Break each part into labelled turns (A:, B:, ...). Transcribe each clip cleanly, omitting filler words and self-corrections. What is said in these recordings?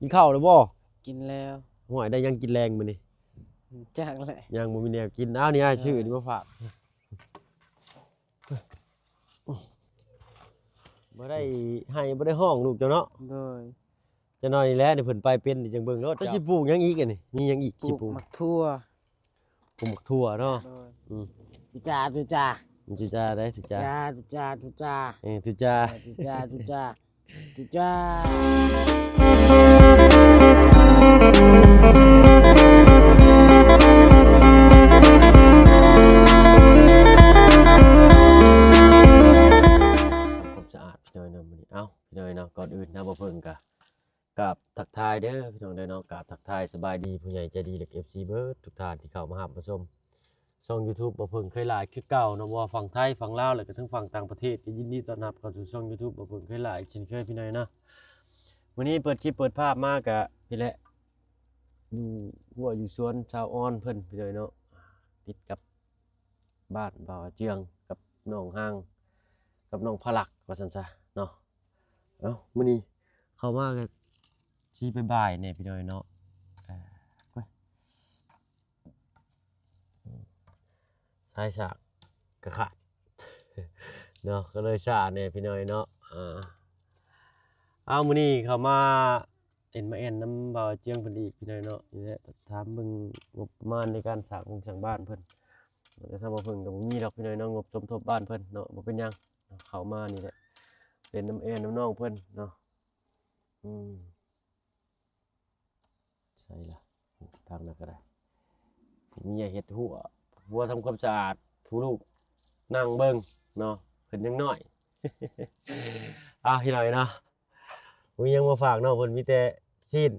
A: กินข้าวแล้วบ่
B: กินแล้ว
A: ห่วยได้ยังกินแรงมื้อนี้
B: จักแหละ
A: ยังบ่มีแนวกินอ้าวนี่อ้ายชื่อนี่มาฝากบ่ได้ให้บ่ได้ห้องลูกเจ้าเนาะ
B: โดย
A: จะน้อยนี่แหละนี่เพิ่นไปเป็นนี่จังเบิ่งรถจะสิปลูกหยังอีกอันนี่มีหยังอีก
B: ปลู
A: สิ
B: ก
A: ปลูก
B: มักทั่ว
A: ปลูกถั่วเนาะ
B: โดย
A: อืม
B: ตุจ่าตุจ่า
A: มันสิจ้าได้สิจ้า
B: ตุจ่าตุจ่า
A: สิจ้า
B: ตุจ่าตุจ่าตุจ่า
A: ความสะอาดพี่น้อยเนาะมื้อนี้เอ้าพี่น้อยเนาะก่อนอื่นนะบ่เพิ่งกะกราบทักทายเด้อพี่น้องเด้อเนาะกราบทักทายสบายดีผู้ใหญ่ใจดีและ FC เบิดทุกท่านที่เข้ามารับมาชมช่อง YouTube บ่เพิ่งเคยหลายคือเก่าเนาะว่าฝั่งไทยฝั่งลาวแล้วก็ทั้งฝั่งต่างประเทศก็ยินดีต้อนรับเข้าสู่ช่อง YouTube บ่เพิ่งเคยหลายเช่นเคยพี่น้อยเนาะวันนี้เปิดคลิปเปิดภาพมากะพี่แหละอยู่หัวอยู่สวนชาวอ้อนเพิ่นพี่น้อยเนาะติดกับบ้านบ่าวเจืองกับน้องห้างกับน้องพลักว่าซั่นซะเนาะเอ้ามื้อนี้เข้ามาก็สิบ่ายๆเนี่ยพี่น้อยเนาะสายฉากกระขาด เนาะก็เลยฉาเนี่ยพี่น้อยเนาะเอามื้อนี้เขามาเอ็นมาเอ็นน้ำบ่าวเจียงเพิ่นอีกพี่น้อยเนาะนี่แหละถามเบิ่งงบประมาณในการสร้างสร้างบ้านเพิ่นแต่ถ้าบ่เพิ่นก็บ่มีดอกพี่น้อยเนาะงบสมทบบ้านเพิ่นเนาะบ่เป็นหยังเข้ามานี่แหละเป็นน้ำเอ็นน้ำน้องเพิ่นเนาะใช่ล่ะทางนั้นก็ได้มีเฮ็ดหัวทำความสะอาดผู้ลูกนั่งเบิ่งเนาะเพิ่นยังน้อย พี่น้อยเนาะมียังมาฝากเนาะเพิ่นมีแต่ชีส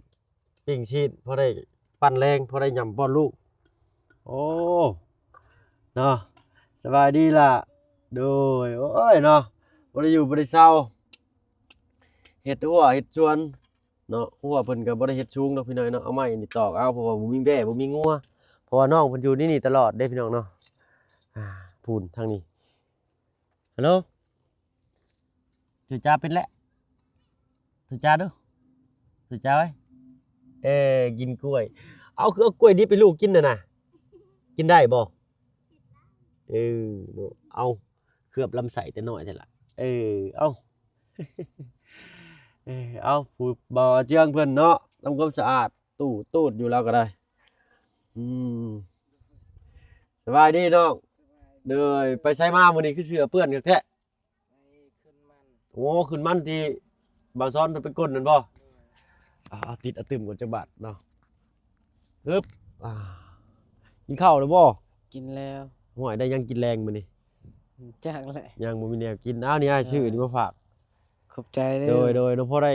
A: ปิ้งชีสพอได้ปั้นแรงพอได้ยำป้อนลูกโอ้เนาะสบายดีล่ะโดยโอ้ยเนาะบ่ได้อยู่บ่ได้เศร้าเฮ็ดหัวเฮ็ดสวนเนาะหัวเพิ่นก็บ่ได้เฮ็ดสูงเนาะพี่น้อยเนาะเอาไม้นี่ตอกเอาเพราะว่าบ่มีแบ่บ่มีงัวเพราะว่าน้องเพิ่นอยู่นี่ตลอดเด้พี่น้องเนาะพูนทางนี้ฮัลโหลถือจ้าเป็นแล้วถือจ้าดูถือจ้าไว้กินกล้วยเอาคือเอากล้วยดิบไปลูกกินน่ะกินได้บ่เอาเคลือบลำไส้แต่น้อยแต่ละเอา เอาผู้บ่เจียงเพิ่นเนาะทำความสะอาดตูดอยู่แล้วก็ได้สบายดีน้องเด้อไปใช้มามื้อนี้คือเสื้อเปื้อนกันแท้โอ้ขึ้นมันที่บ่าวซ้อนเพิ่นไปก้นนั่นบ่เอาติดอะตึมก่อนจักบาทเนาะฮึบกินข้าวแล้วบ่
B: กินแล้ว
A: ห่วยได้ยังกินแรงมื้อนี้
B: จักแหละ
A: ยังบ่มีแนวกินอ้าวนี่อ้ายชื่อนี่มาฝาก
B: ขอบใจเด้อ
A: โดยน้องพ่อได้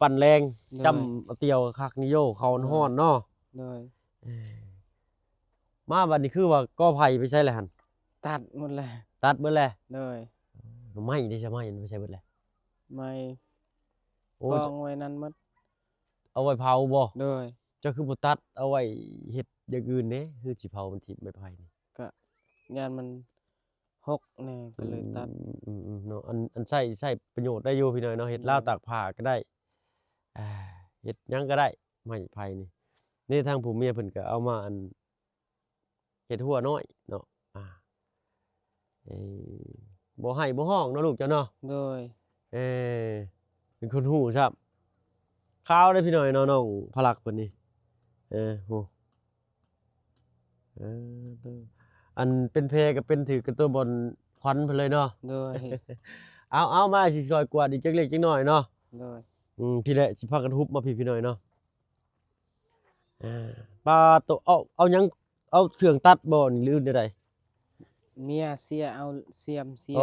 A: ปั่นแรงจำเตียวคักนิโยเขาฮ้อนเนาะ
B: โดย
A: มาบัดนี้คือว่าก็ไผไปใช้แล้วหั่น
B: ตัดหมดเลย
A: ตัดเบิดแล้ว
B: โดย
A: ไม้ได้ใช่ไหมไม่ใช่เบิดแล้ว
B: ไม่กองไว้นั้นหมด
A: เอาไว้เผาบ่
B: โดย
A: เจ้าคือบ่ตัดเอาไว้เฮ็ดอย่างอื่นเด้คือสิเผามันทิ่มไม้ไผ่นี่
B: ก็งานมันหกแน่ก็เลยตัด
A: เนาะอันใช้ประโยชน์ได้อยู่พี่น้อยเนาะเฮ็ดราวตากผ้าก็ได้เฮ็ดหยังก็ได้ไม้ไผ่นี่ทางผู้เมียเพิ่นก็เอามาอันเฮ็ดหัวน้อยเนาะบ่ให้บ่ห้องเนาะลูกเจ้าเนาะ
B: โดย
A: เป็นคนหู้ซับข้าวได้พี่น้อยเนาะน้องพลักเพิ่นนี่โหอันเป็นเพก็เป็นถือกันตัวบนควันเพิ่นเลยเนาะ
B: โดย
A: เอามาสิซอยกวาดอีกจักเล็กจักน้อยเนาะ
B: โดย
A: พี่แหละสิพากันฮุบมาพี่น้อยเนาะปลาตัวเอาหยังเอาเครื่องตัดบ่นี่หรือใด
B: เมียเสียเอาเสียมเสีย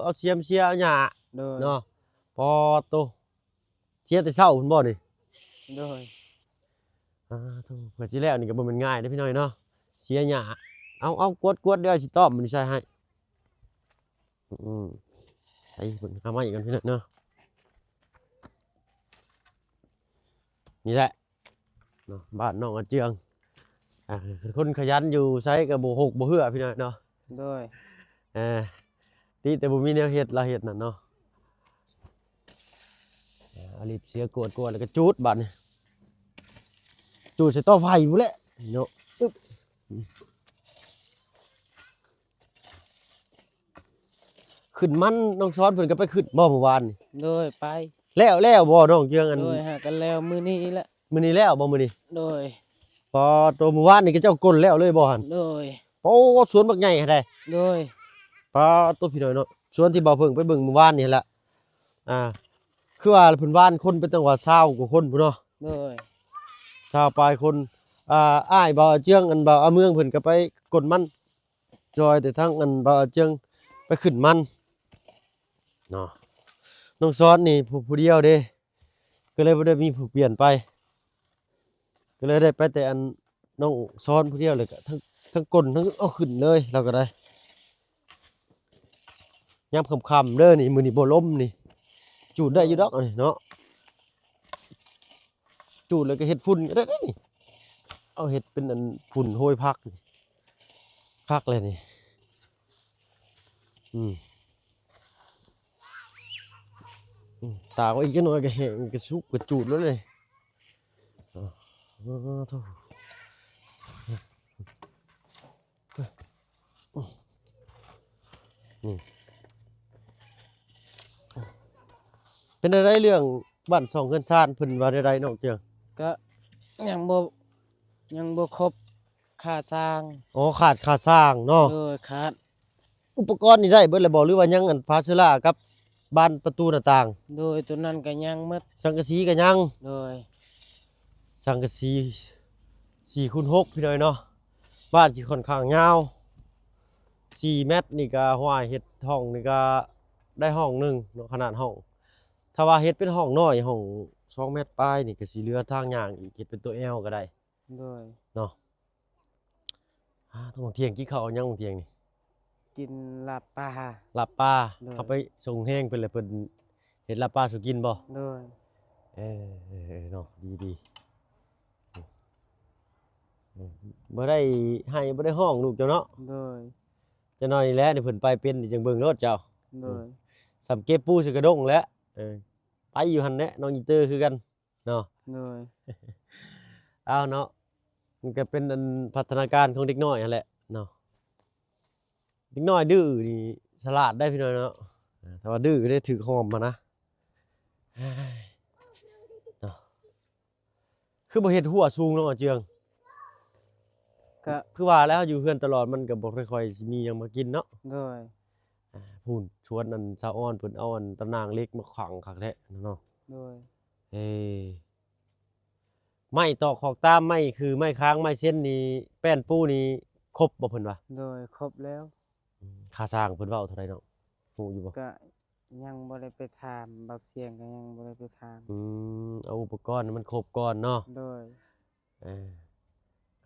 A: เอาเสียมเสียเอาหญ้า
B: โดย
A: เนาะพอตัวเสียแต่เช้าพุ่นบ่นี่
B: โดย
A: ตัวเพื่อสิแล้วนี่ก็บ่แม่นง่ายเด้อพี่น้อยเนาะเสียหญ้าเอากวดเดี๋ยวสิตอบมันใส่ให้ใส่เบิ่งเอามาอีกกันพี่น้อยเนาะนี่แหละเนาะบ้านน้องอาเจืองคนขยันอยู่ไสก็บ่หกบ่เหือพี่น้อยเนาะ
B: โดย
A: ติแต่บ่มีแนวเฮ็ดละเฮ็ดนั่นเนาะเอารีบเสียกวดแล้วก็จูดบัดนี่ จูดใส่ต่อไฟพุ่นแหละเนาะอึ๊บขึ้นมันน้องซ้อนเพิ่นก็ไปขึ้นบ่เมื่อวานนี่
B: โดยไป
A: แล้วบ่น้องเจียงอัน
B: โดยหากันแล้วมื้อนี้แหละ
A: มื้อนี้แล้วบ่มื้อนี้
B: โดย
A: พอตัวเมื่อวานนี่ก็เจ้ากลแล้วเลยบ่หั่น
B: โดย
A: โอ้สวนบักใหญ่ให้ได้
B: โดย
A: พอตัวพี่น้อยเนาะสวนที่บ่าวเพิ่งไปเบิ่งเมื่อวานนี่แหละคือว่าเพิ่นว่านคนเป็นตั้งว่า20กว่าคนพุ่นเนาะ
B: โดย
A: ชาวปลายคนอ้ายบ่าวเจียงอันบ่าวอาเมืองเพิ่นก็ไปกดมันจอยแต่ทั้งอันบ่าวเจียงไปขึ้นมันเนาะน้องซ้อนนี่ผู้เดียวเด้ก็เลยบ่ได้มีผู้เปลี่ยนไปก็เลยได้ไปแต่อันน้องซ้อนผู้เดียวเลยก็ทั้งกลทั้งเอาขึ้นเลยเราก็ได้ยามค่ำๆเด้อนี่มื้อนี้บ่ลมนี่จูดได้อยู่ดอกอันนี้เนาะจูดแล้วก็เฮ็ดฝุ่นก็ได้นี่เอาเฮ็ดเป็นอันฝุ่นโหยพักนี่คักเลยนี่ตากไว้อีกจักหน่อยก็แห้งก็สุกก็จูดแล้วเลยโธ่เป็นอะไรเรื่องบ้านสองเฮือนซ่านเพิ่นว่าได้น้องเจียง
B: ก็ยังบ่ยังบ่ครบค่าสร้าง
A: อ๋อขาดค่าสร้างเนาะ
B: โดยขาด
A: อุปกรณ์นี่ได้เบิดแล้วบ่หรือว่ายังอันฟาเชล่ากับบานประตูหน้าต่าง
B: โดยตัวนั้นก็ยังหมด
A: สังกะสีก็ยัง
B: โดย
A: สังกะสี4x6พี่น้อยเนาะบ้านสิค่อนข้างยาว4เมตรนี่ก็ห้วยเฮ็ดห้องนี่ก็ได้ห้องหนึงเนาะขนาดห้องถ้าว่าเฮ็ดเป็นห้องน้อยห้อง2เมตรปลายนี่ก็สิเหลือทางย่างอีกเฮ็ดเป็นตัว L ก็ได้
B: โดย
A: เนาะต้องเที่ยงกินข้าวเอายังเที่ยงนี่
B: กินลาบปลา
A: ลาบปลา
B: ได้
A: เขาไปส่งแห้งเพิ่นเลยเพิ่นเฮ็ดลาบปลาสู่กินบ่
B: โดย
A: เนาะดีบ่ได้ให้บ่ได้ห้องลูกเจ้าเนาะ
B: โดย
A: จะน้อยนี่แหละนี่เพิ่นไปเป็นนี่จังเบิ่งรถเจ้า
B: โดย
A: สำเก็บปูใส่กระด้งแล้วไปอยู่หั่นแหละน้องอีเตอร์คือกันเนาะ
B: โดย
A: เอาเนาะมันก็เป็นอันพัฒนาการของเด็กน้อยนั่นแหละเนาะเด็กน้อยดื้อนี่ฉลาดได้พี่น้อยเนาะแต่ว่าดื้อก็ได้ถือหอมมานะเนาะคือบ่เฮ็ดหัวสูงเนาะเจือง
B: ก็
A: คือว่าแล้วอยู่เฮือนตลอดมันก็บ่ค่อยสิมีหยังมากินเนาะ
B: โดย
A: พูนชวนอันชาวอ้อนเพิ่นเอาอันตะนางเล็กมาขังคักแท้เนาะ
B: โดย
A: เอ้ไม้ตอกขอกตามไม้คือไม้ค้างไม้เส้นนี่แป้นปูนี่ครบบ่เพิ่นว่า
B: โดยครบแล้ว
A: ค่าสร้างเพิ่นเว้าเท่าใดเนาะฮู้อยู่บ่
B: ก็ยังบ่ได้ไปถามเบาเสียงก็ยังบ่ได้ไปถาม
A: เอาอุปกรณ์ให้มันครบก่อนเนาะ
B: โดย
A: เออ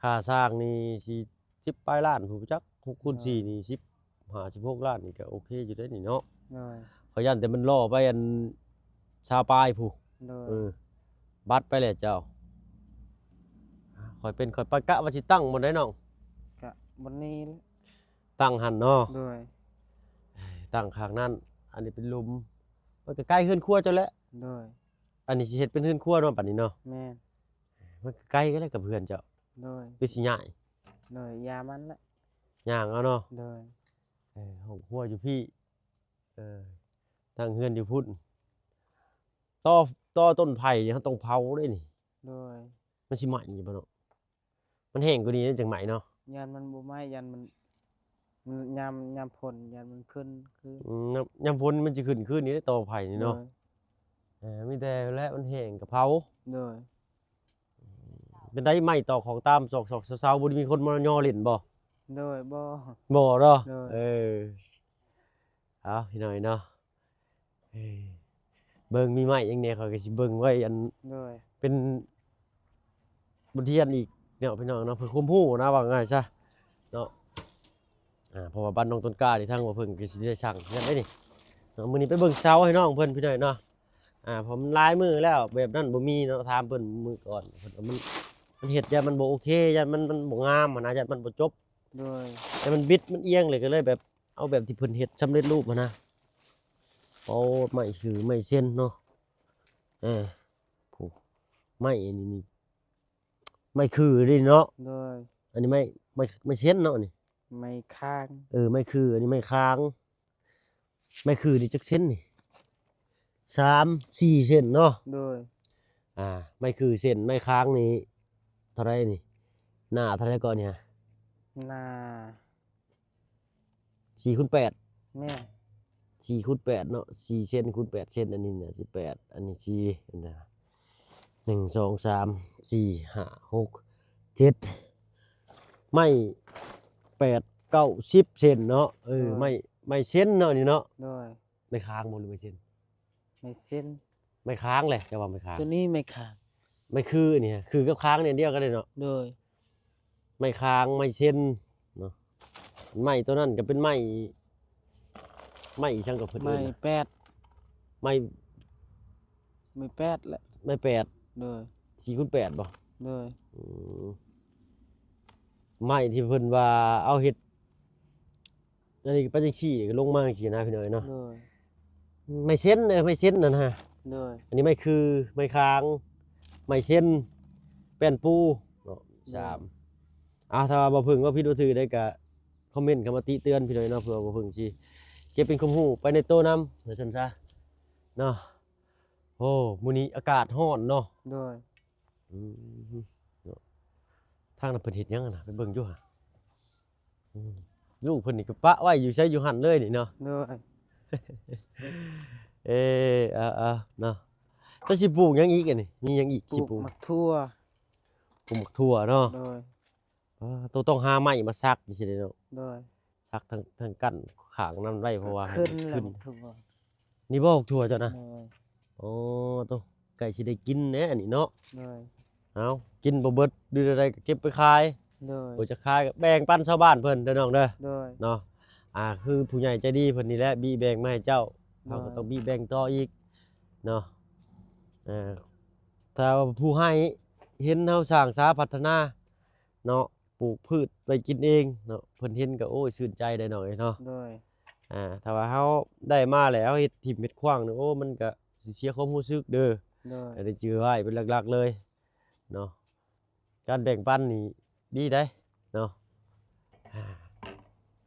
A: ค่าสร้างนี่สิ10ปลายล้านผู้จัก6คูณ4นี่10 56ล้านนี่ก็โอเคอยู่เด้นี่เนาะ
B: โดย
A: ขอยันแต่มันล่อไปอันชาวปลายผู้
B: โดย
A: บัตรไปแล้วเจ้าข่อยเป็นข่อยปะกะว่าสิตั้งบ่ได้น้อง
B: ก็บนนี้แหละ
A: ตั้งหั่นเนาะ
B: โดย
A: ตั้งข้างนั้นอันนี้เป็นหลุมมันก็ใกล้เฮือนครัวเจ้าแล้ว
B: โดย
A: อันนี้สิเฮ็ดเป็นเฮือนครัวเนาะบัดนี้เนาะ
B: แม่น
A: มันก็ใกล้กันแล้วกับเพื่อนเจ้า
B: โดย
A: คือสิย้าย
B: โดยยามันละ
A: ย่างเอาเนาะ
B: โดย
A: ห้องครัวอยู่พี่ตั้งเฮือนอยู่พุ่นต่อต้นไผ่นี่เขาต้องเผาเด้นี่
B: โดย
A: มันสิไหม้อยู่บ่เนาะมันแห้งกว่านี้จังไหม้เนาะ
B: ยันมันบ่ไหม้ยันมันยามฝนยันมันขึ้นคือ
A: ยามฝนมันสิขึ้นนี่ได้ต่อไผ่นี่
B: โด
A: เนาะ
B: ย
A: มีแต่และมันแห้งก็เผา
B: โดย
A: เป็นได้ไหม้ต่อของตามซอกๆเซาๆบ่ได้มีคนมาย่อเล่นบ่
B: โดยบ่
A: บ่เนาะ
B: โดย
A: เอาพี่น้อยเนาะเบิ่งมีไม้อย่างแหน่เขาก็สิเบิ่งไว้อัน
B: โดย
A: เป็นบทเรียนอีกเนี่ยพี่น้องเนาะเพื่อความรู้นะว่าง่ายซะเนาะเพราะว่าบ้านน้องต้นกล้านี่ทั้งว่าเพิ่นก็สิได้สั่งเฮ็ดได้นี่เนาะมื้อนี้ไปเบิ่งเสาให้น้องเพิ่นพี่น้อยเนาะเพอมันหลายมื้อแล้วแบบนั้นบ่มีเนาะถามเพิ่นมื้อก่อนเพิ่นว่ามันเฮ็ดยันมันบ่โอเคยันมันบ่งามอะนะยันมันบ่จบ
B: โดย
A: แต่มันบิดมันเอียงเลยก็เลยแบบเอาแบบที่เพิ่นเฮ็ดสำเร็จรูปมานะเอาไม้ถือไม้เส้นเนาะผู้ไม้อันนี้นี่ ไม่คือดิเนาะ
B: โดย
A: อันนี้ไม่เส้นเนาะนี่
B: ไม่ข้าง
A: ไม่คือ อันนี้ไม่ค้าง ไม่คือนี่จักเส้นนี่3-4เส้นเนาะ
B: โดย
A: ไม่คือเส้นไม่ค้างนี่เท่าไรนี่หน้าเท่าไรก่อนเนี่ย
B: หน้า
A: 4x8
B: แม่
A: 4x8เนาะ4เส้นคูณ8เส้นอันนี้เนี่ย18อันนี้4อันนี้1 2 3 4 5 6 7ไม่8 9 10เส้นเนาะไม่เส้นเนาะนี่เนาะ
B: โดย
A: ไม่ค้างบ่หรือไม่เส้น
B: ไม่เส้น
A: ไม่ค้างเลยจะว่าไม่ค้าง
B: ตัวนี้ไม่ข้าง
A: ไม่คือนี่คือกับค้างเนี่ยเดียวกันเลยเนาะ
B: โดย
A: ไม่ค้างไม่เส้นเนาะไม้ตัวนั้นก็เป็นไม้ช่างกับเพิ่น
B: ไม่
A: เอิ้นนะ
B: แปด
A: ไม้
B: ไม่แปดแหละ
A: ไม้8
B: โดย
A: 4x8บ่
B: โดย
A: อืมไม้ที่เพิ่นว่าเอาเฮ็ดอันนี้ปัจจังซี่ก็ลงมาจังซี่นะพี่น้อยเนาะ
B: โดย
A: ไม่เส้นไม่เส้นนั่นฮะ
B: โดย
A: อันนี้ไม่คือไม่ค้างไม่เส้นแป้นปูเนาะ3ถ้าว่าบ่เพิ่งว่าผิดว่าถูกได้ก็คอมเมนต์เข้ามาติเตือนพี่น้อยเนาะเผื่อบ่เพิ่งสิเก็บเป็นความรู้ไปในโตนำว่าซั่นซะเนาะโอ้มื้อนี้อากาศร้อนเนาะ
B: โดย
A: อืมเนาะทางนั้นเพิ่นเฮ็ดหยังอะน่ะไปเบิ่งอยู่ห่าลูกเพิ่นนี่ก็ปะไว้อยู่ไสอยู่หั่นเลยนี่เนาะ
B: โดย
A: เนาะจะสิปลูกหยังอีกอันนี่มีหยังอีก
B: ปลู
A: สิ
B: ก
A: ปลูก
B: มะทั่ว
A: ปลูกหมักถั่วเนาะ
B: โดย
A: ต้องหาไม้มาซักสิได้เนาะ
B: โดย
A: ซักทั้งกั้นขางนั้นไว้เพราะว่าให้
B: ขึ้น
A: มัน
B: แล้ว
A: ขึ้น
B: มะทั่ว
A: นี่บ่หมักถั่วเจ้านะ
B: โดย
A: อ๋อต้องไก่สิได้กินแหน่อันนี้เนาะ
B: โดย
A: เอากินบ่เบิดดื้อใดก็เก็บไปขาย
B: โดย
A: บ่จะขายก็แบ่งปันชาวบ้านเพิ่นเด้อน้องเด้อ
B: โดย
A: เนาะคือผู้ใหญ่ใจดีเพิ่นนี่แหละบี้แบ่งมาให้เจ้า
B: ได้
A: เราก็ต้องบี้แบ่งต่ออีกเนาะถ้าว่าผู้ให้เห็นเฮาสร้างสาพัฒนาเนาะปลูกพืชไปกินเองเนาะเพิ่นเห็นก็โอ้ยชื่นใจได้หน่อยเนาะ
B: โดย
A: ถ้าว่าเฮาได้มาแล้วเฮ็ดทิ่มเฮ็ดขว้างเนาะโอ้มันก็สิเสียความรู้สึกเด้อ
B: โดย
A: ได้จื้อไว้เป็นหลักๆเลยเนาะการแบ่งปันนี่ดีได้เนาะ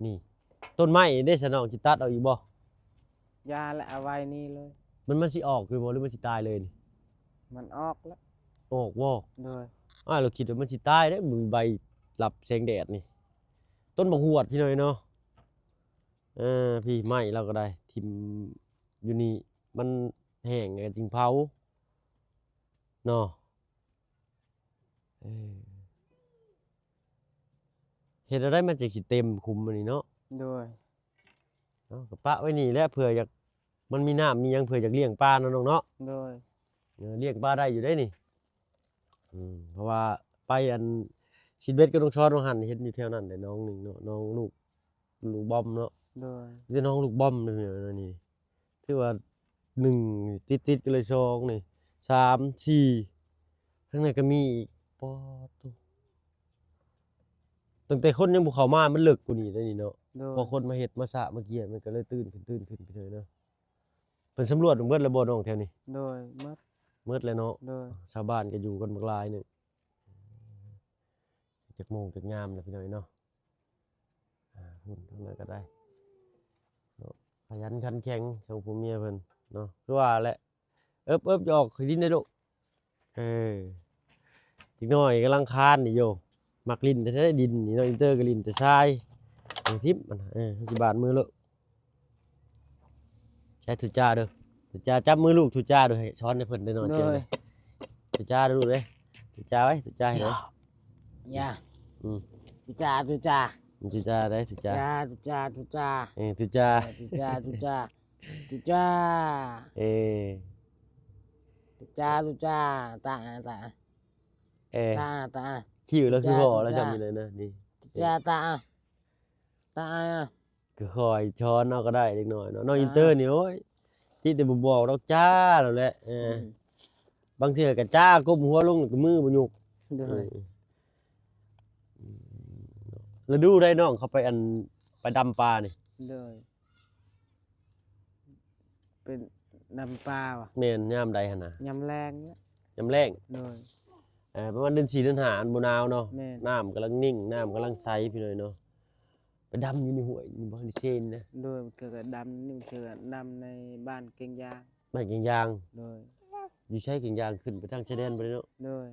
A: นี่ต้นไม้ได้สนองจิตัดเอาอีกบ่
B: ยาและเอาไว้นี่เลย
A: มันสิออกคือบ่หรือมันสิตายเลยนี่
B: มันออกแล้ว
A: ออกบ่
B: โดย
A: เราคิดว่ามันสิตายได้มือใบรับแสงแดดนี่ต้นบักหวดพี่หน่อยเนาะพี่ไม้เราก็ได้ทิ่มอยู่นี่มันแห้งก็จึงเผาเนาะเฮ็ดอะไรมันจะสิเต็มคุมอันนี้เนาะ
B: โดย
A: เนาะก็ปะไว้นี่แหละเผื่ออยากมันมีน้ำมีหยังเผื่ออยากเลี้ยงปลาเนาะน้องเนาะ
B: โดย
A: เลี้ยงปลาได้อยู่ได้นี่เพราะว่าไปอันชิดเบ็ดก็ต้องช้อนน้องหันเห็นอยู่แถวนั้นแต่น้องหนึ่งเนาะน้องลูกบอมเนาะ
B: โดย
A: เรียกน้องลูกบอมเลยเนี่ยนี่ถือว่า1ติดกันเลย2นี่3 4ข้างในก็มีอีกปอตุตั้งแต่คนยังบ่เข้ามามันเลิกกว่านี้ได้นี่เนาะ
B: โดย
A: พอคนมาเฮ็ดมาสระมาเกียมันก็เลยตื่นขึ้นไปเลยเนาะเพิ่นสำรวจเบิดแล้วบ่น้องแถวนี้
B: โดยมัด
A: เบิดแล้วเนาะ
B: โดย
A: ชาวบ้านก็อยู่กันบักหลายหนึงจักโมงจักยามแล้วพี่น้อยเนาะหุ่นเท่านั้นก็ได้เนาะขยันขันแข็งสองผัวเมียเพิ่นเนาะคือว่าแหละเอิบจะออกขี้ดินได้ลูกอีกหน่อยกำลังคานนี่โยมักลิ้นแต่ได้ดินนี่เนาะอินเตอร์ก็ลิ้นแต่ทรายทิพย์มันสิบาทมือลูกใช้ถุจ้าเด้อถุจ้าจับมือลูกถุจ้าเด้อให้ช้อนให้เพิ่นได้เนาะ
B: โด
A: เจียง
B: ย
A: เลยถุจ้าเด้อลูกเด้ถุจ้าไว้ถุจ้าให้เนาะ
B: ยา
A: อืม
B: ตุจ้าตุจ้า
A: ถุจ้าได้ถุจ้า
B: จ้าตุจ้าตุจ้า
A: ถุจ้า
B: ตุจ้าตุจ้าตุจ้า
A: เออ
B: ตุจ้าตุจ้าตาตา
A: เออ
B: ตาตา
A: คิวแล้วคือ
B: ถุจ้า
A: พอแล้ว
B: ถุจ้า
A: จำอยู่เลยนะนี่
B: ตุจ้าตาตา
A: คือคอยช้อนเอาก็ได้เล็กน้อยเนาะน้องอินเตอร์นี่โอ้ยที่แต่บ่บอกดอกจ้าแล้วแหละบางเทื่อก็จ้าก้มหัวลงก็มือบ่ยุก
B: โดย
A: แล้วดูได้น้องเขาไปไปดำปลานี่
B: โดยเป็นน้ำปลาว่ะ
A: แม่นยามใดหั่นน่ะ
B: ยำแรงเนี่ย
A: ยามแรง
B: โดย
A: ประมาณเดือน4เดือน5อันบ่หนาวเนาะ
B: แม่น
A: น้ำกำลังนิ่งน้ำกำลังใสพี่น้อยเนาะไปดำอยู่ในห้วยนี่บ่ได้เซนนะ
B: โดยมันเกิดกับดำนี่มันเกิดกับดำในบ้านเก่งยาง
A: บ้านเกียงยาง
B: โดย
A: อยู่ใช้เกียงยางขึ้นไปทางชายแดนบ่ได้เนาะ
B: โดย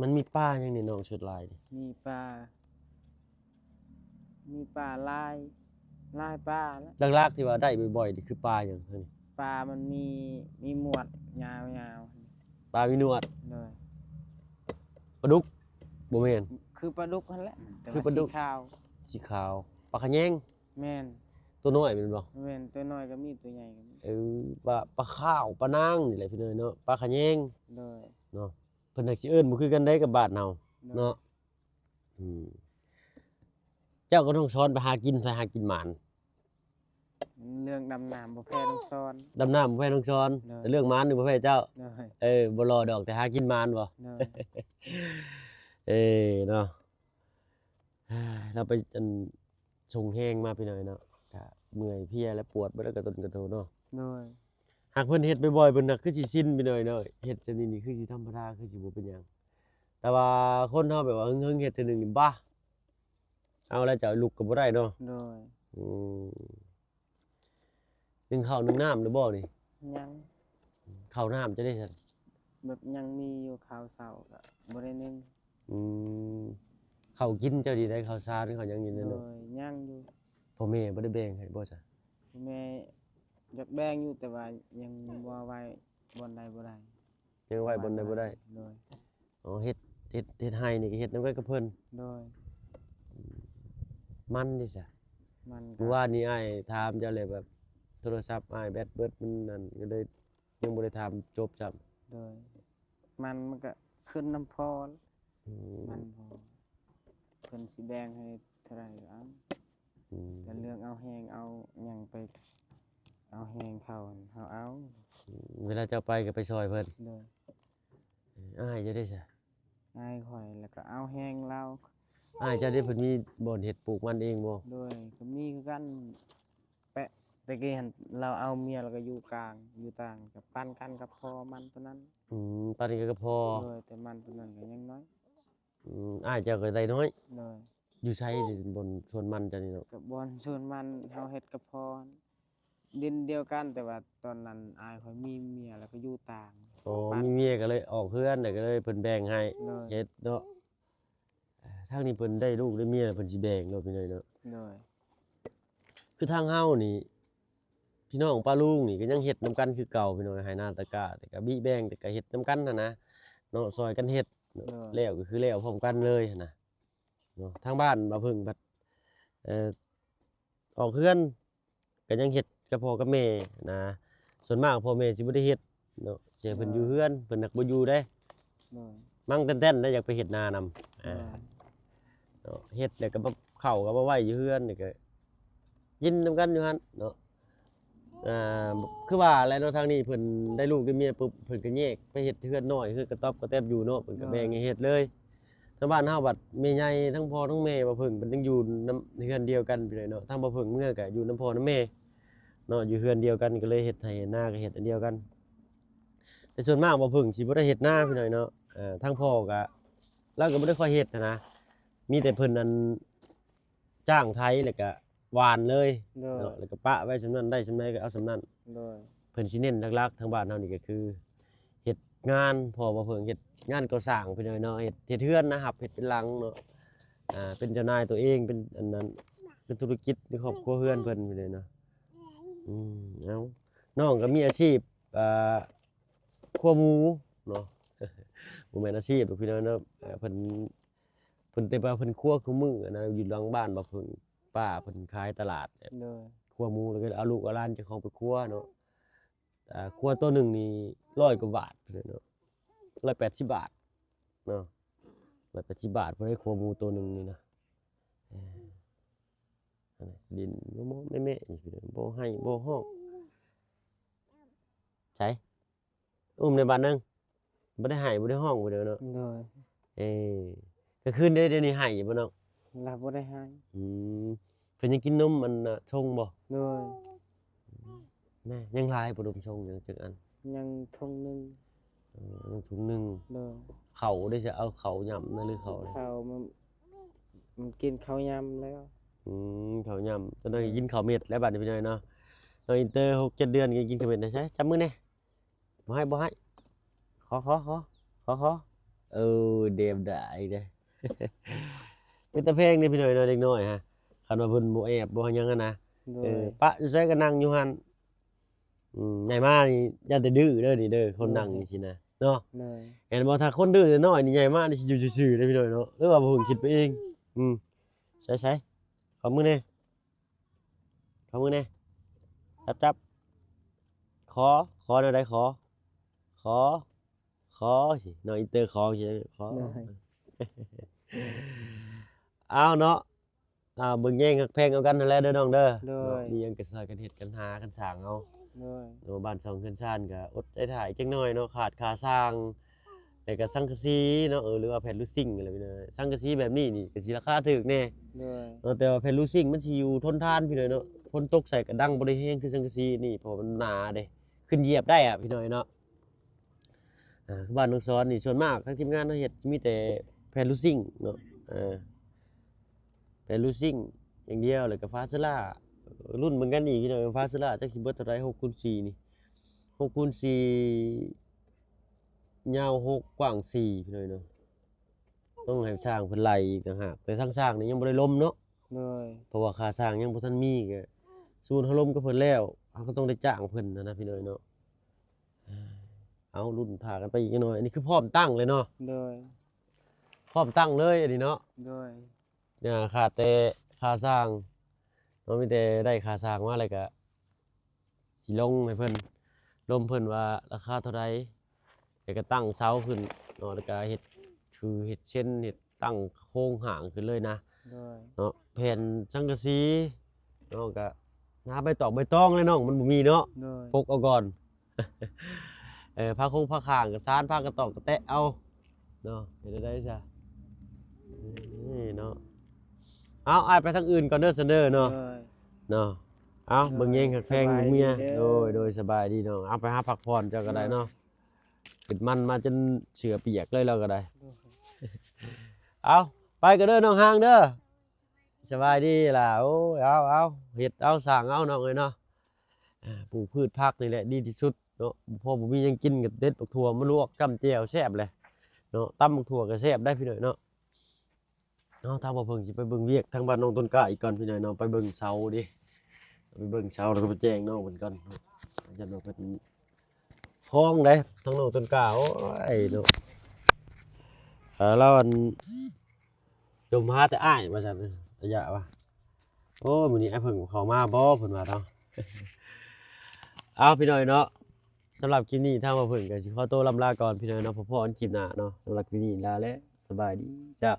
A: มันมีป่าหยังนี่น้องชุดลายนี่
B: มีปลาลายปลาแล้ว
A: หลักๆที่ว่าได้บ่อยๆนี่คือป่าหยังเท่านี้
B: ปลามันมีหมวดยาว
A: ป่ามีหนวด
B: ๆโดย
A: ปลาดุกบ่แม่น
B: คือปลาดุกนั่นแหละแต่
A: คือ
B: ว่า
A: ปลาดุ
B: สี
A: ก
B: ขาว
A: สีขาวปลาขะแยง
B: แม่น
A: ตัวน้อยแม่นบ่
B: แม่นตัวน้อยก็มีตัวใหญ่ก็มี
A: ปลาข้าวปลานางนี่แหละพี่น้อยเนาะปลาขะแยง
B: โดย
A: เนาะเพิ่นน่ะสิเอิ้นบ่คือกันได้กับบ้านเฮา
B: โดย
A: เนาะอืมเจ้าก็ต้องช้อนไปหากินหมาน
B: เรื่องดำน้ำบ่แพ้ต้องซ้อน
A: ดำน้ำบ่แพ้ต้องช้อน
B: เนาะ
A: แต่เรื่องหมานนี่บ่แพ้เจ้า
B: โดย
A: บ่รอดอกแต่หากินหมานบ่
B: โดย
A: เนาะเราไปอันชงแห้งมาพี่น้อยเนาะก็เมื่อยเพลียและปวดบ่ได้กระตุนกระโตเนาะ
B: โดย
A: หากเพิ่นเฮ็ดบ่อยๆเพิ่นน่ะคือสิชินไปหน่อยเนาะเฮ็ดจังนี้นี่คือสิธรรมดาคือสิบ่เป็นหยังแต่ว่าคนเฮาแบบว่าหึงๆเฮ็ดเทื่อหนึงนี่บ้าเอาแล้วจะลุกก็บ่ได้เนาะ
B: โดย
A: อืมนึ่งข้าวนึ่งน้ำหรือบ่นี่
B: ยัง
A: ข้าวน้ำจะได้ซั่น
B: แบบยังมีอยู่ข่าวเสาร์ก็บ่ได้นึ่ง
A: อืมข้าวกินเจ้าดีได้ข้าวสารข้าวหยังอยู่นั่น
B: โด
A: เนาะ
B: ยยังอยู่
A: พ่อแม่บ่ได้แบ่งให้บ่ซะ
B: แม่อยากแบ่งอยู่แต่ว่ายังบ่ไว้บ่ได้บ่ได้
A: ยังไว้บนใดบ่ได้
B: โดย
A: อ๋อเฮ็ดให้นี่ก็เฮ็ดนำกันกับเพิ่น
B: โดย
A: มันดิซะ
B: มัน
A: เมื่อวานนี้อ้ายถามเจ้าเลยแบบโทรศัพท์อ้ายแบตเบิดมันนั่นก็เลยยังบ่ได้ถามจบซ้ำ
B: โดยมันก็ขึ้นน้ำพอ
A: อืม
B: มันพอเพิ่นสิแบ่งให้เท่าไหร่ก็เอา
A: อืม
B: แต่เรื่องเอาแฮงเอาหยังไปเอาแฮงเข้าหั่นเฮาเอา
A: เวลาเจ้าไปก็ไปซอยเพิ่น
B: โดย
A: อ้ายจะได้ซะ
B: อ้ายข่อยแล้วก็เอาแฮงเรา
A: อ้ายเจะได้เพิ่นมีบ่อนเฮ็ดปลูกมันเองบ่
B: โดยก็มีคือกันแปะตะกี้หั่นเราเอาเมียแล้วก็อยู่กลางอยู่ต่างกับปั้นกันกับพ่อมันตัวนั้น
A: ปานนี้ก็พอ
B: โดยแต่มันตัวนั้นก็ยังน้อย
A: อ้ายเจ้าก็ได้น้อย
B: โดย
A: อยู่ไสบนสวนมันเจ้านี่เนาะ
B: กับบอนส่วนมันเฮาเฮ็ดกับพ่อดินเดียวกันแต่ว่าตอนนั้นอายข่อยมีเมียแล้วก็อยู่ต่าง
A: อ๋อมีเมียก็เลยออกเฮือนแต่ก็เลยเพิ่นแบ่งให้
B: โดย
A: เฮ็ดเนาะทางนี้เพิ่นได้ลูกได้เมียแล้วเพิ่นสิแบ่งเนาะพี่น้อยเนาะ
B: โดย
A: คือทางเฮานี่พี่น้องป้าลุงนี่ก็ยังเฮ็ดนํกันคือเก่าพี่น้อยให้หน้าตะกร้าแต่ก็บิแบ่งแต่ก็เฮ็ดนํกันน่ะนะเนาะซอยกันเฮ็ดเนาะแล้วก็คือแล้วพร้อมกันเลยหั้นนะเนาะทางบ้านบ่าเพิ่งบัดออกเฮือนก็ยังเฮ็ดกับพ่อกับแม่นะส่วนมากพ่อแม่สิบ่ได้เฮ็ดเนาะสิให้เพิ่นอยู่เฮือนเพิ่นน่ะบ่อยู่เด้
B: โดย
A: มั่งเต้นๆได้อยากไปเฮ็ดนานำ
B: โดย
A: เนาะเฮ็ดแล้วก็มาเข้าก็มาไว้อยู่เฮือนนี่ก็ยินนํกันอยู่หั่นเนาะคือว่าแหล้วเนาะทางนี้เพิ่นได้ลูกได้เมียปุ๊บเพิ่นก็แยกไปเฮ็ดเฮือนน้อยคือกระต๊อบกระแตบอยู่เนาะเพิ่นก็แบ่งให้เฮ็ดเลยทางบ้านเฮาบัดแม่ใหญ่ทั้งพ่อทั้งแม่บ่เพิ่งเพิ่นยังอยู่นำเฮือนเดียวกันไปเลยเนาะทางบ่เพิ่งเมื่อก็อยู่นำพ่อนำแม่เนาะอยู่เฮือนเดียวกันก็เลยเฮ็ดให้หน้าก็เฮ็ดอันเดียวกันแต่ส่วนมากบ่เพิ่งสิบ่ได้เฮ็ดนาพี่น้อยเนาะทางพ่อก็เราก็บ่ได้ค่อยเฮ็ดนะมีแต่เพิ่นนั้นจ้างไถแล้วก็หว่านเลย
B: โดย
A: เนาะแล้วก็ปะไว้สำนั้นได้สำใดก็เอาสำนั้น
B: โดย
A: เพิ่นสิเน้นหลักๆทางบ้านเฮานี่ก็คือเฮ็ดงานพอบ่เพิ่งเฮ็ดงานก่อสร้างไปหน่อยเนาะเฮ็ดเฮือนนะครับเฮ็ดเป็นหลังเนาะเป็นเจ้านายตัวเองเป็นอันนั้นเป็นธุรกิจในครอบครัวเฮือนเพิ่นไปเลยเนาะเอาน้องก็มีอาชีพคั่วหมูเนาะ บ่แม่นอาชีพหรอกพี่น้องเนาะเพิ่นแต่ว่าเพิ่นคั่วคือมื้อนะอยู่หลังบ้านบ่เพิ่งป้าเพิ่นขายตลาด
B: โดย
A: คั่วหมูแล้วก็เอาลูกเอาหลานเจ้าของไปคั่วเนาะคั่วตัวหนึ่งนี่100 กว่าบาทพุ่นเนาะ180 บาทเนาะ180 บาทเพิ่นได้คั่วหมูตัวหนึงนี่นะอันนี้ดินโมๆแม่ๆนี่พี่น้องบ่ให้บ่ฮ้องใช่อุ้มในบ้านนึงบ่ได้ให้บ่ได้ฮ้องบ่เด้อเนาะ
B: โดย
A: เอ้ก็คืนเดี๋ยวนี้ให้บ่เนาะ
B: เราบ่ได้ให้
A: อืมเพิ่นยังกินนมมันน่ะชงบ่
B: โดย
A: แม่ยังหลายบ่นมชงยังจักอัน
B: ยังทงหนึง
A: เอ ถุงหนึง
B: โดย
A: เขาได้สิเอาเขายำนะหรือเขาอะไร
B: ข้าวมันกินข้าวยำแล้ว
A: เขายำตอนนั้นกินข้าวเม็ดแล้วบัดนี้พี่น้อยเนาะน้องอินเตอร์6-7 เดือนก็กินข้าวเม็ดนะใช่จับมือแน่บ่ให้ขอเดมได้เด้ เป็นตะเพงนี่พี่น้อยเนาะเด็กน้อยฮะคันว่าเพิ่นบ่แอบบ่หยังอะนะ
B: โด
A: เอย อปะอยู่ไสก็นั่งอยู่หั่นใหญ่มานี่อย่าแต่ดื้อเด้อนี่เด้อคนนั่งนี่สินะเนาะ
B: เลย
A: เห็นบ่ถ้าคนดื้อแต่น้อยนี่ใหญ่มานี่สิอยู่ซื่อๆเด้อพี่น้อยเนาะหรือว่าผมคิดไปเองใช่ๆขอมือแน่จับขอแนวใดขอสิน้องอินเตอร์ขอสิขอ
B: เลย
A: เอาเนาะเบิ่งแย่งฮักแพงเอากันนั่นแหละเด้อน้องเด้อ
B: เลย
A: มีหยังก็ซอยกันเฮ็ดกันหากันสร้างเอา
B: เลย
A: เนาะบ้านช่องเรือนชานก็อดใจถ่ายจักหน่อยเนาะขาดค่าสร้างแต่ก็สังกะสีเนาะหรือว่าแผ่นลูซิ่งอะไรพี่น้อยสังกะสีแบบนี้นี่ก็สิราคาถูกแน่
B: เลย
A: เนาะแต่ว่าแผ่นลูซิ่งมันสิอยู่ทนทานพี่น้อยเนาะฝนตกใส่ก็ดังบ่ได้แฮงคือสังกะสีนี่เพราะมันหนาเด้ขึ้นเหยียบได้อะพี่น้อยเนาะบ้านน้องสอนนี่ส่วนมากทั้งทีมงานเนาะเฮ็ดมีแต่แผ่นลูซิ่งเนาะแผ่นลูซิ่งอย่างเดียวแล้วก็ฟาซล่ารุ่นเหมือนกันอีกพี่น้อยฟาซล่าจักสิเบิดเท่าไหร่6x4นี่6x4ยาว6กว้าง4พี่น้อยเนาะต้องให้สร้างเพิ่นไล่อีกต่างหากแต่ทางสร้างนี่ยังบ่ได้ล้มเนาะ
B: เลย
A: เพราะว่าค่าสร้างยังบ่ทันมีก็ศูนย์ถล่มกับเพิ่นแล้วเฮาก็ต้องได้จ้างเพิ่นนะพี่น้อยเนาะเอารุ่นถ่ากันไปอีกหน่อยอันนี้คือพร้อมตั้งเลยเนาะ
B: เลย
A: พร้อมตั้งเลยอันนี้เนาะ
B: เลย
A: เนี่ยขาดแต่ค่าสร้างเนาะมีแต่ได้ค่าสร้างมาแล้วก็สิลงให้เพิ่นลมเพิ่นว่าราคาเท่าใดแล้วก็ตั้งเสาขึ้นเนาะแล้วก็เฮ็ดเช่นเฮ็ดตั้งโครงหางขึ้นเลยนะ
B: เลย
A: เนาะแผ่นสังกะสีเนาะก็หาใบตองเลยน้องมันบ่มีเนาะ
B: เลย
A: พกเอาก่อน ผ้าคงผ้าข่างกับซานผ้ากระตอกกระแตะเอาเนาะเห็นได้จ้ะนี่เนาะเอาอ้ายไปทางอื่นก่อนเด้อซันเดอร์เนาะ
B: เลย
A: เนาะเอาเบิ่งแยงหักแพง
B: สบายดี
A: เมีย
B: เด้อ
A: โดยสบายดีเนาะเอาไปหาพักผ่อนเจ้าก็ได้เนาะขึ้นมันมาจนเสือเปียกเลยเราก็ได้ เอาไปกันเด้อน้องห่างเด้อสบายดีล่ะโอ้ยเอาเฮ็ดเอาสร้างเอาน้องเอ้ยเนาะปลูกพืชผักนี่แหละดีที่สุดเนาะพอบ่มีหยังกินก็เด็ดบักถั่วมาลวกจ้ำแจ่วแซ่บเลยเนาะตำบักถั่วก็แซ่บได้พี่น้อยเนาะทางบ่เพิ่งสิไปเบิ่งเวียกทางบ้านน้องต้นกล้าอีกก่อนพี่น้อยเนาะไปเบิ่งเสาดิไปเบิ่งเสาแล้วก็ไปแจ้งน้องเพิ่นก่อนเนาะจังว่าเพิ่นฟ้องเด้ทางน้องต้นกล้าโอ้ยเนาะแล้วอัน จมหาแต่อ้ายว่าซั่นระยะว่าโอ้มื้อนี้ไอ้เพิ่งเข้ามาบ่เพิ่นว่าเนาะ เอาพี่น้อยเนาะสำหรับคลิปนี้ทางว่าเพิ่นก็สิขอตัวลำลาก่อนพี่น้อยเนาะพบกันคลิปหน้าเนาะสำหรับคลิปนี้ลาแล้วสบายดีจ้า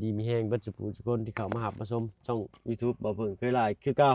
A: ดีมีแฮงเบิดสุขทุกคนที่เข้ามาหับมาชมช่อง YouTube บ่เพิ่งเคยหลายคือเก่า